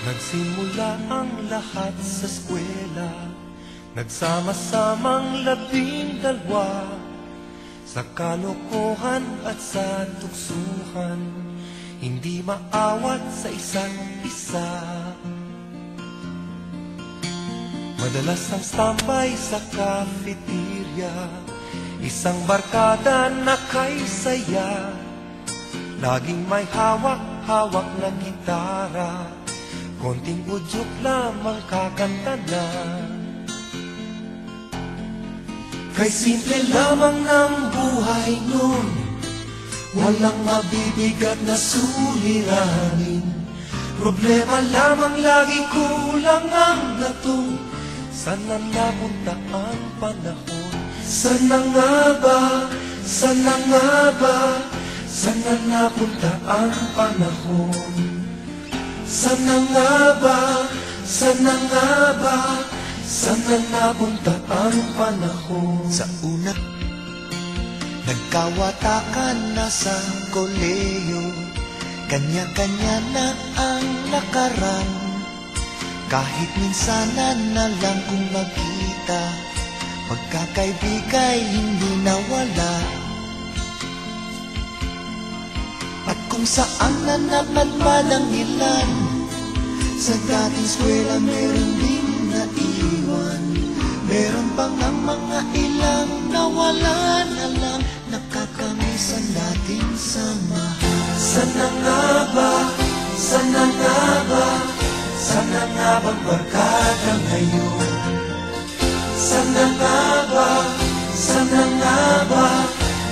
Nagsimula ang lahat sa eskwela, nagsama-samang 12 sa kalokohan at sa tuksuhan, hindi maawat sa isa't isa. Madalas ang standby sa cafeteria, isang barkada na kay saya, laging may hawak-hawak na gitara, konting udyok lamang kakanta na. Kay simple lamang ng buhay nun, walang mabibigat na suliranin. Problema lamang lagi kulang ang latong, sana napunta ang panahon. Sana nga ba, sana nga ba, sana napunta ang panahon. Sana nga ba, sana nga ba, sana napunta ang panahon. Sa una, nagkawatakan na sa koleyo, kanya-kanya na ang nakarang. Kahit minsanan na lang kung magkita, pagkakaibigay hindi nawala. At kung saan na napadpad ang ilan, sa dating eskwela meron din naiwan. Meron pang ang mga ilang nawala na lang, nakakamiss ang dating samahan. Sana nga ba, sana nga ba, sana nga bang barkada ngayon? Sana nga ba, sana nga ba,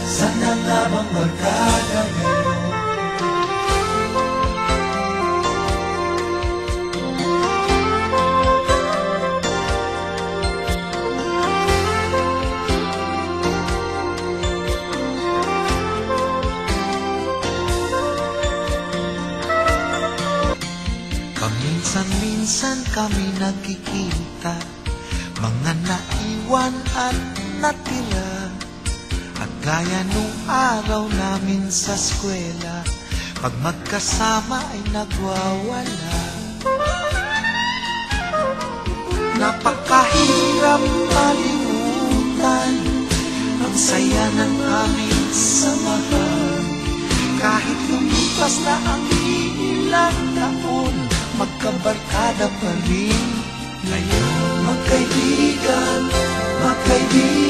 sana nga bang barkada ngayon? Paminsan-minsan kami nagkikita, mga naiwan at natira. At gaya nung araw namin sa eskwela, pag magkasama ay nagwawala. Napakahirap malimutan ang saya ng aming samahan. Kahit lumipas na ang ilang taon, magkabarkada pa rin ngayon. Magkaibigan, magkaibigan,